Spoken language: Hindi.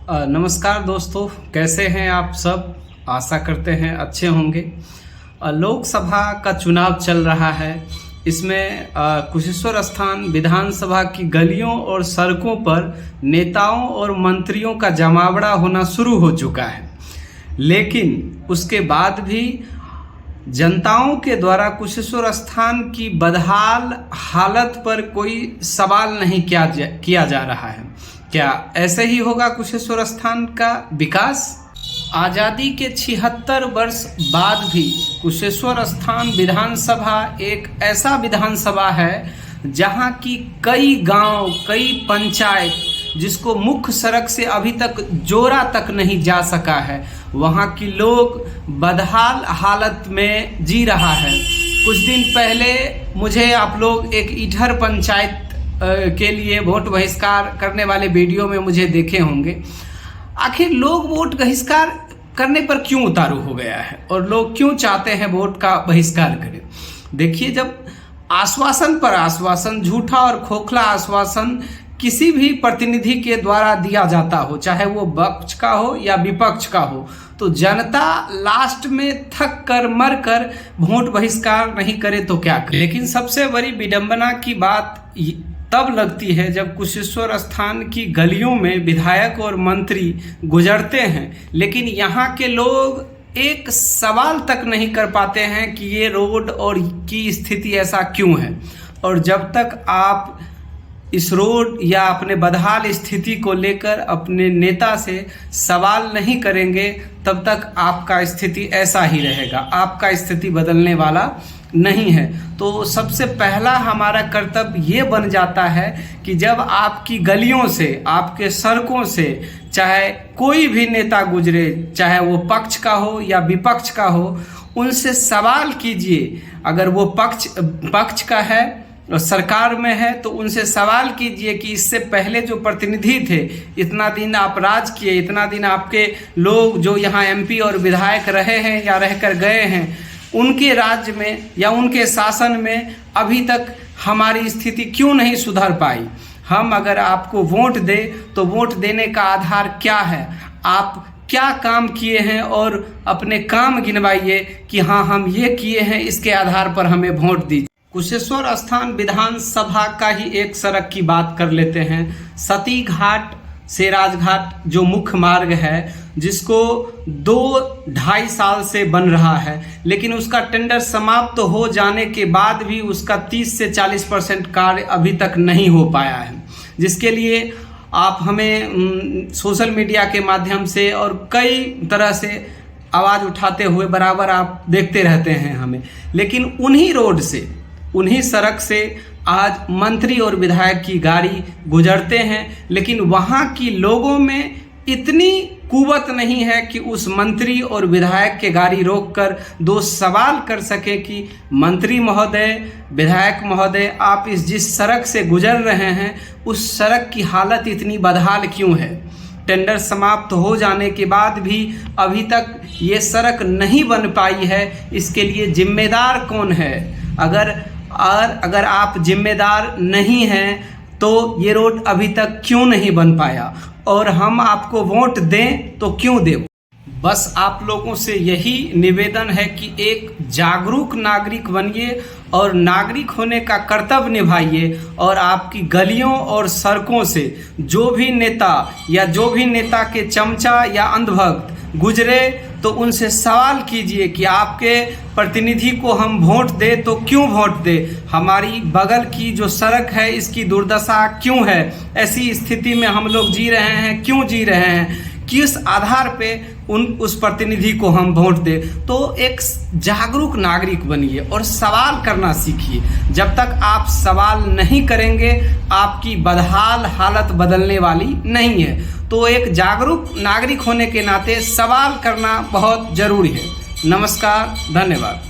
नमस्कार दोस्तों, कैसे हैं आप सब। आशा करते हैं अच्छे होंगे। लोकसभा का चुनाव चल रहा है। इसमें कुशेश्वर स्थान विधानसभा की गलियों और सड़कों पर नेताओं और मंत्रियों का जमावड़ा होना शुरू हो चुका है, लेकिन उसके बाद भी जनताओं के द्वारा कुशेश्वर स्थान की बदहाल हालत पर कोई सवाल नहीं किया जा रहा है। क्या ऐसे ही होगा कुशेश्वर स्थान का विकास? आज़ादी के 76 वर्ष बाद भी कुशेश्वर स्थान विधानसभा एक ऐसा विधानसभा है जहां की कई गांव, कई पंचायत जिसको मुख्य सड़क से अभी तक जोड़ा तक नहीं जा सका है, वहां की लोग बदहाल हालत में जी रहा है। कुछ दिन पहले मुझे आप लोग एक इधर पंचायत के लिए वोट बहिष्कार करने वाले वीडियो में मुझे देखे होंगे। आखिर लोग वोट बहिष्कार करने पर क्यों उतारू हो गया है और लोग क्यों चाहते हैं वोट का बहिष्कार करें? देखिए, जब आश्वासन पर आश्वासन, झूठा और खोखला आश्वासन किसी भी प्रतिनिधि के द्वारा दिया जाता हो, चाहे वो पक्ष का हो या विपक्ष का हो, तो जनता लास्ट में थक कर मर कर वोट बहिष्कार नहीं करे तो क्या करे। लेकिन सबसे बड़ी विडंबना की बात तब लगती है जब कुशेश्वर स्थान की गलियों में विधायक और मंत्री गुजरते हैं, लेकिन यहाँ के लोग एक सवाल तक नहीं कर पाते हैं कि ये रोड और की स्थिति ऐसा क्यों है। और जब तक आप इस रोड या अपने बदहाल स्थिति को लेकर अपने नेता से सवाल नहीं करेंगे, तब तक आपका स्थिति ऐसा ही रहेगा, आपका स्थिति बदलने वाला नहीं है। तो सबसे पहला हमारा कर्तव्य ये बन जाता है कि जब आपकी गलियों से, आपके सड़कों से चाहे कोई भी नेता गुजरे, चाहे वो पक्ष का हो या विपक्ष का हो, उनसे सवाल कीजिए। अगर वो पक्ष का है और सरकार में है तो उनसे सवाल कीजिए कि इससे पहले जो प्रतिनिधि थे, इतना दिन आप राज किए, इतना दिन आपके लोग जो यहाँ एमपी और विधायक रहे हैं या रहकर गए हैं, उनके राज्य में या उनके शासन में अभी तक हमारी स्थिति क्यों नहीं सुधर पाई। हम अगर आपको वोट दें तो वोट देने का आधार क्या है, आप क्या काम किए हैं, और अपने काम गिनवाइए कि हाँ हम ये किए हैं, इसके आधार पर हमें वोट दीजिए। कुशेश्वर स्थान विधानसभा का ही एक सड़क की बात कर लेते हैं। सती घाट से राजघाट जो मुख्य मार्ग है, जिसको 2-2.5 साल से बन रहा है, लेकिन उसका टेंडर समाप्त हो जाने के बाद भी उसका 30 से 40% कार्य अभी तक नहीं हो पाया है, जिसके लिए आप हमें सोशल मीडिया के माध्यम से और कई तरह से आवाज़ उठाते हुए बराबर आप देखते रहते हैं हमें। लेकिन उन्हीं रोड से, उन्हीं सड़क से आज मंत्री और विधायक की गाड़ी गुजरते हैं, लेकिन वहाँ की लोगों में इतनी कुवत नहीं है कि उस मंत्री और विधायक के गाड़ी रोककर 2 सवाल कर सके कि मंत्री महोदय, विधायक महोदय, आप जिस सड़क से गुजर रहे हैं उस सड़क की हालत इतनी बदहाल क्यों है? टेंडर समाप्त हो जाने के बाद भी अभी तक ये सड़क नहीं बन पाई है, इसके लिए जिम्मेदार कौन है? अगर आप जिम्मेदार नहीं हैं तो ये रोड अभी तक क्यों नहीं बन पाया, और हम आपको वोट दें तो क्यों दें? बस आप लोगों से यही निवेदन है कि एक जागरूक नागरिक बनिए और नागरिक होने का कर्तव्य निभाइए, और आपकी गलियों और सड़कों से जो भी नेता या जो भी नेता के चमचा या अंधभक्त गुजरे तो उनसे सवाल कीजिए कि आपके प्रतिनिधि को हम वोट दें तो क्यों वोट दें, हमारी बगल की जो सड़क है इसकी दुर्दशा क्यों है, ऐसी स्थिति में हम लोग जी रहे हैं, क्यों जी रहे हैं, किस आधार पे उस प्रतिनिधि को हम वोट दें। तो एक जागरूक नागरिक बनिए और सवाल करना सीखिए। जब तक आप सवाल नहीं करेंगे आपकी बदहाल हालत बदलने वाली नहीं है। तो एक जागरूक नागरिक होने के नाते सवाल करना बहुत जरूरी है। नमस्कार, धन्यवाद।